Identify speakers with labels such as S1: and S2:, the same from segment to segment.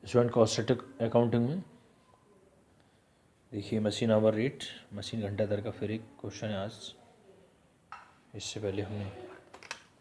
S1: Student cost accounting में देखिए machine hour rate, machine घंटा दर का फिर एक क्वेश्चन है आज। इससे पहले हमने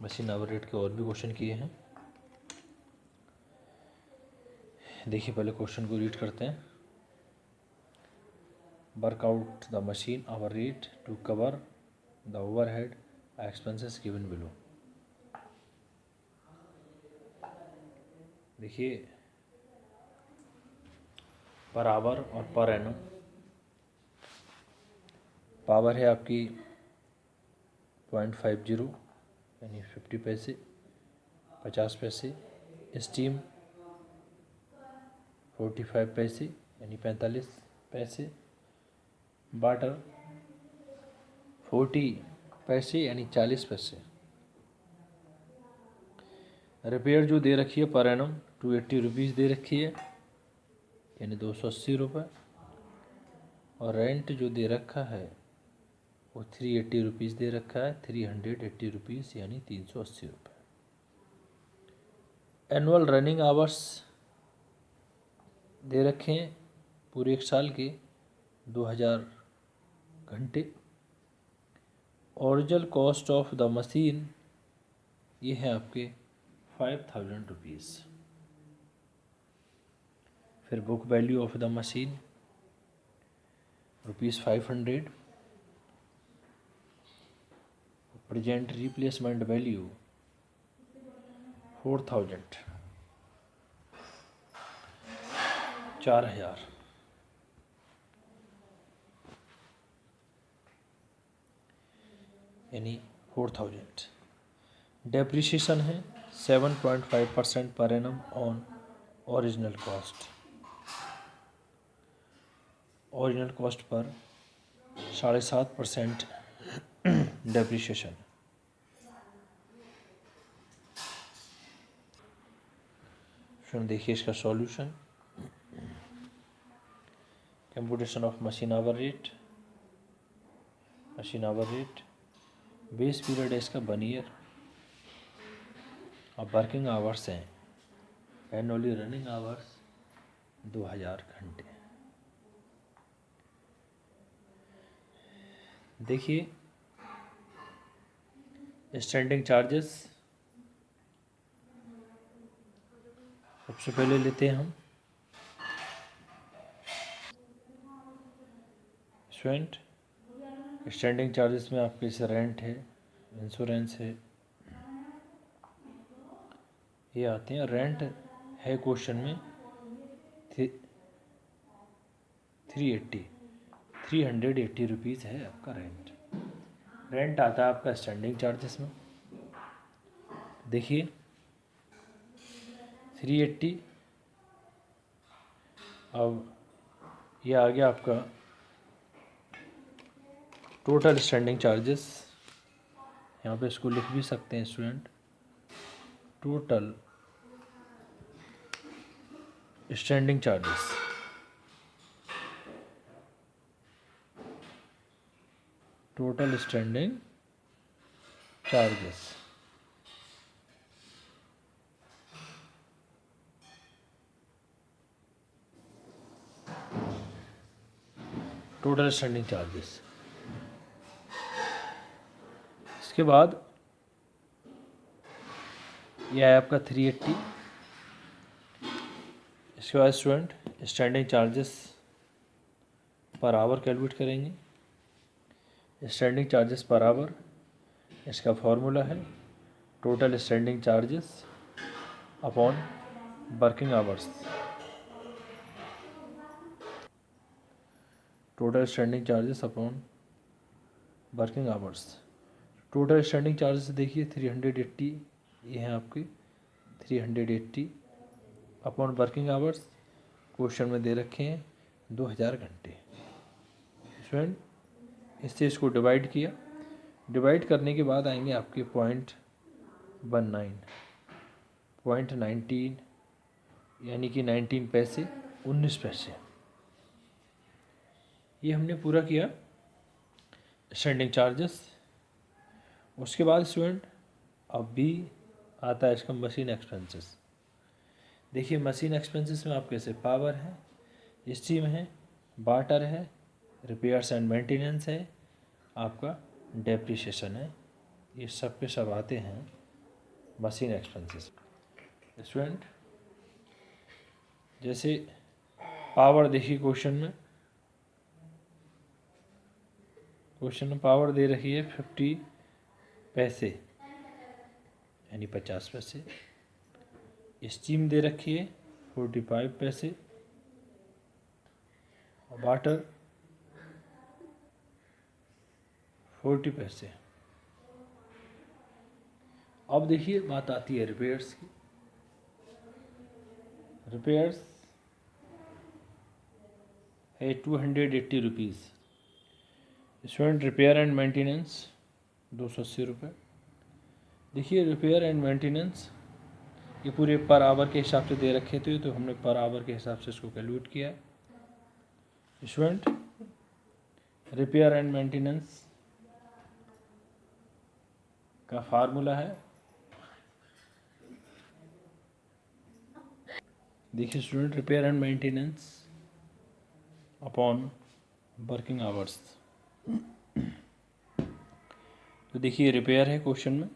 S1: मशीन आवर रेट के और भी क्वेश्चन किए हैं। देखिए पहले क्वेश्चन को रीड करते हैं। Work out the machine hour rate to cover the overhead expenses given below. देखिए पर आवर और पर एनम। पावर है आपकी 0.50 यानी 50 पैसे 50 पैसे। स्टीम 45 पैसे यानी 45 पैसे। वाटर 40 पैसे यानी 40 पैसे। रिपेयर जो दे रखी है पर एनम 280 रुपीज़ दे रखी है यानी 280 रुपये। और रेंट जो दे रखा है वो 380 रुपीज़ दे रखा है, 380 रुपीज़ यानी 380 रुपये। एनुअल रनिंग आवर्स दे रखे हैं पूरे एक साल के 2000 घंटे। Original cost of the machine ये है आपके 5000 रुपीज़। फिर book value of the machine ₹500। Present replacement value 4000 4000। यानी 4000। डेप्रिसिएशन है 7.5% per annum on original cost. Original cost per 7.5% depreciation. फिर देखिए इसका solution. Computation of machine hour rate. Machine hour rate base period है इसका 1 ईयर और working hours हैं annually running hours 2000 घंटे। देखिए स्टैंडिंग चार्जेस सबसे पहले लेते हैं हम। स्टूडेंट स्टैंडिंग चार्जेस में आपके जैसे रेंट है, इंश्योरेंस है, ये आते हैं। रेंट है क्वेश्चन में 380 रुपीज़ है आपका रेंट। रेंट आता है आपका स्टैंडिंग चार्जेस में। देखिए 380। अब ये आ गया आपका टोटल स्टैंडिंग चार्जेस। यहाँ पे इसको लिख भी सकते हैं student. Total standing charges total standing charges total standing charges. इसके बाद यह है आपका 380। इसके बाद student standing charges per hour calculate करेंगे। स्टैंडिंग चार्जेस पर आवर इसका फॉर्मूला है total standing charges upon working hours. Total standing charges upon working hours. Total standing charges देखिए 380 ये हैं आपके 380 अपॉन वर्किंग आवर्स क्वेश्चन में दे रखे हैं 2000 घंटे। स्टूडेंट इससे इसको डिवाइड किया। डिवाइड करने के बाद आएंगे आपके 0.19 यानी कि 19 पैसे 19 पैसे। ये हमने पूरा किया स्टैंडिंग चार्जेस। उसके बाद स्टूडेंट अब भी आता है इसका मशीन एक्सपेंसेस। देखिए मशीन एक्सपेंसेस में आपके से पावर है, स्टीम है, वाटर है, रिपेयर्स एंड मेंटेनेंस है, आपका डेप्रिसिएशन है। ये सब पे सब आते हैं मशीन एक्सपेंसेस। स्टूडेंट जैसे पावर देखिए क्वेश्चन में पावर दे रखी है 50 पैसे यानी 50 पैसे। स्टीम दे रखी है 45 पैसे और वाटर 40 पैसे। अब देखिए बात आती है रिपेयर्स की। रिपेयर्स है 280 rupees. Student repair and maintenance 280 रुपये। देखिए रिपेयर एंड मेंटेनेंस ये पूरे पर आवर के हिसाब से दे रखे थे, तो हमने पर आवर के हिसाब से इसको कैलकुलेट किया है। स्टूडेंट रिपेयर एंड मेंटेनेंस का फार्मूला है, देखिए student repair and maintenance upon working hours. तो देखिए रिपेयर है क्वेश्चन में,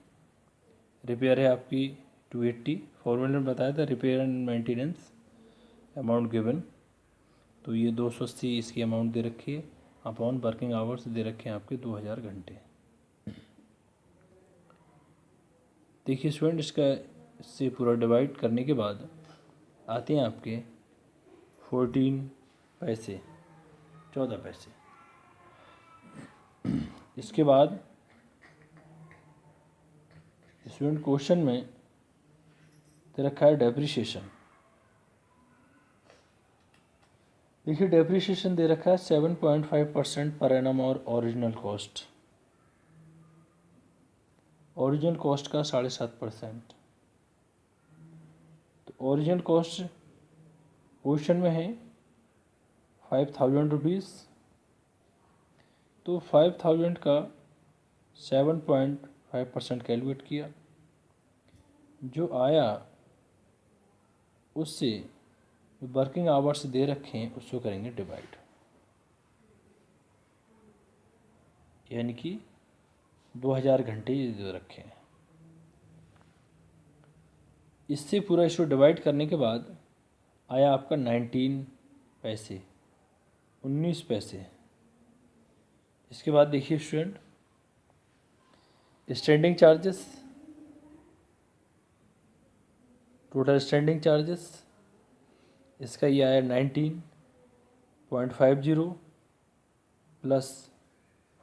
S1: रिपेयर है आपकी 280। फॉर्मूले में बताया था repair and maintenance amount given, तो ये 280 इसकी अमाउंट दे रखी है अपॉन वर्किंग आवर्स दे रखे हैं आपके 2000 घंटे। देखिए स्टूडेंट इससे पूरा डिवाइड करने के बाद आते हैं आपके 14 पैसे 14 पैसे। इसके बाद स्टूडेंट क्वेश्चन में दे रखा है डेप्रिसिएशन। देखिए डेप्रिसिएशन दे रखा है 7.5% पर एनम और ओरिजिनल कॉस्ट। ओरिजिनल कॉस्ट का 7.5%। तो ओरिजिनल कॉस्ट क्वेश्चन में है 5000 रुपीज़, तो 5000 का 7.5% कैलकुलेट किया, जो आया उससे वर्किंग आवर्स दे रखे हैं उसको करेंगे डिवाइड, यानी कि 2000 घंटे ये दे रखे हैं। इससे पूरा इसको डिवाइड करने के बाद आया आपका 19 पैसे 19 पैसे। इसके बाद देखिए student standing charges, total standing charges इसका ये आया 19.50 प्लस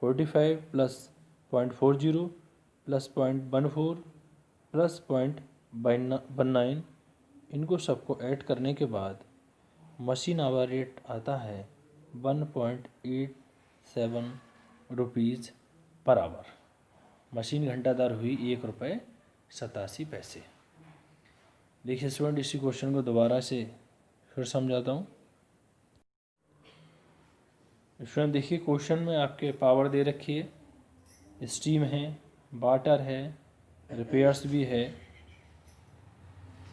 S1: 45 प्लस 0.40 प्लस 0.14 प्लस 0.19। इनको सबको ऐड करने के बाद मशीन आवर रेट आता है 1.87 रुपीज़ पर आवर। मशीन घंटा दर हुई 1 रुपये 87 पैसे। देखिए स्टूडेंट इसी क्वेश्चन को दोबारा से फिर समझाता हूँ। स्टूडेंट देखिए क्वेश्चन में आपके पावर दे रखी है, स्टीम है, वाटर है, रिपेयर्स भी है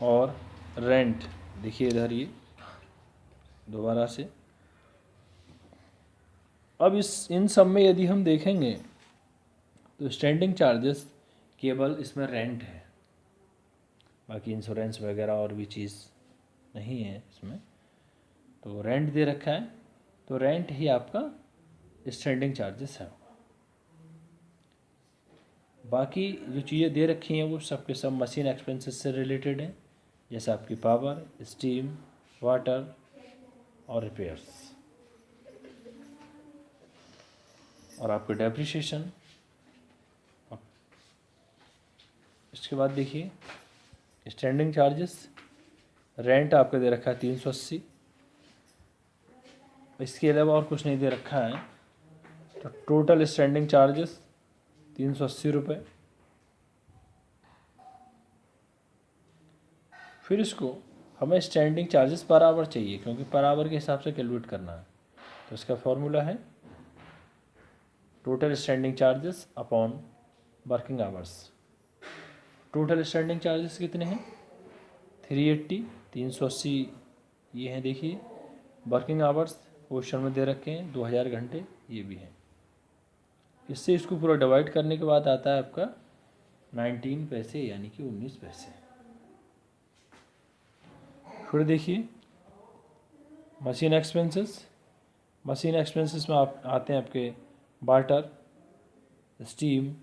S1: और रेंट। देखिए इधर ये दोबारा से। अब इन सब में यदि हम देखेंगे तो स्टैंडिंग चार्जेस केवल इसमें रेंट है, बाकी इंश्योरेंस वगैरह और भी चीज़ नहीं है इसमें। तो रेंट दे रखा है, तो रेंट ही आपका स्टैंडिंग चार्जेस है। बाकी जो चीज़ें दे रखी हैं वो सब के सब मशीन एक्सपेंसेस से रिलेटेड हैं, जैसे आपकी पावर, स्टीम, वाटर और रिपेयर्स और आपके डेप्रिसिएशन। इसके बाद देखिए स्टैंडिंग चार्जेस, रेंट आपका दे रखा है 380, इसके अलावा और कुछ नहीं दे रखा है। तो टोटल स्टैंडिंग चार्जेस 380 रुपये। फिर इसको हमें स्टैंडिंग चार्जेस पर आवर चाहिए, क्योंकि पर आवर के हिसाब से कैलकुलेट करना है। तो इसका फॉर्मूला है total standing charges upon working hours. Total standing charges कितने हैं? 380, 380 ये हैं देखिए। वर्किंग आवर्स क्वेश्चन में दे रखे हैं 2000 घंटे ये भी हैं। इससे इसको पूरा डिवाइड करने के बाद आता है आपका 19 पैसे यानी कि 19 पैसे। फिर देखिए मशीन एक्सपेंसेस। मशीन एक्सपेंसेस में आप आते हैं आपके वाटर, स्टीम,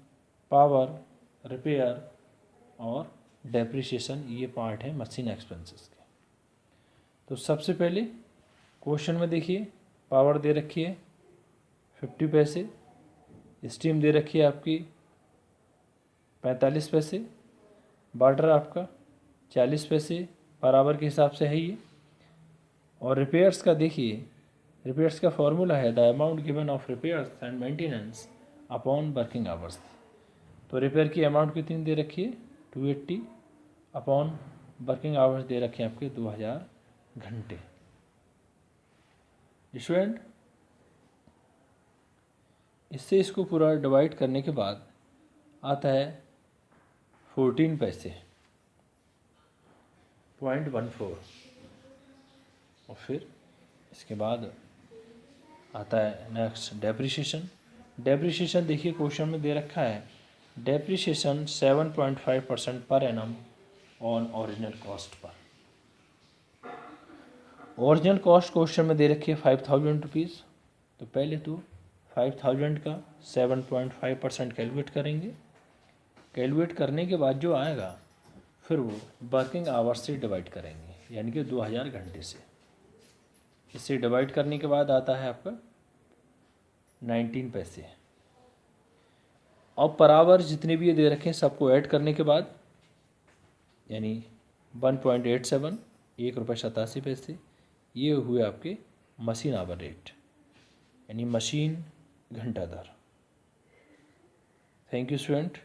S1: पावर, रिपेयर और डेप्रिसिएशन, ये पार्ट है मशीन एक्सपेंसेस के। तो सबसे पहले क्वेश्चन में देखिए पावर दे रखी है 50 पैसे, स्टीम दे रखी है आपकी 45 पैसे, वाटर आपका 40 पैसे पर आवर के हिसाब से है ये। और रिपेयर्स का देखिए, रिपेयर्स का फॉर्मूला है the amount given of repairs and maintenance upon working hours. तो रिपेयर की अमाउंट कितनी दे रखी है 280 अपॉन वर्किंग आवर्स दे रखे हैं आपके 2000 घंटे। स्टूडेंट इससे इसको पूरा डिवाइड करने के बाद आता है 14 पैसे .14। और फिर इसके बाद आता है नेक्स्ट डेप्रिसिएशन। डेप्रिसिएशन देखिए क्वेश्चन में दे रखा है depreciation 7.5% per annum on original cost per. Original cost question में दे रखी है 5000 रुपीज़। तो पहले तो 5000 का 7.5% कैलकुलेट करेंगे। कैलकुलेट करने के बाद जो आएगा फिर वो वर्किंग आवर्स से डिवाइड करेंगे यानी कि 2000 घंटे से। इससे डिवाइड करने के बाद आता है आपका 19 पैसे। अब पर आवर जितने भी ये दे रखे हैं सबको ऐड करने के बाद यानी 1.87 ₹1.87 ये हुए आपके मशीन आवर रेट यानी मशीन घंटा दर। Thank you student.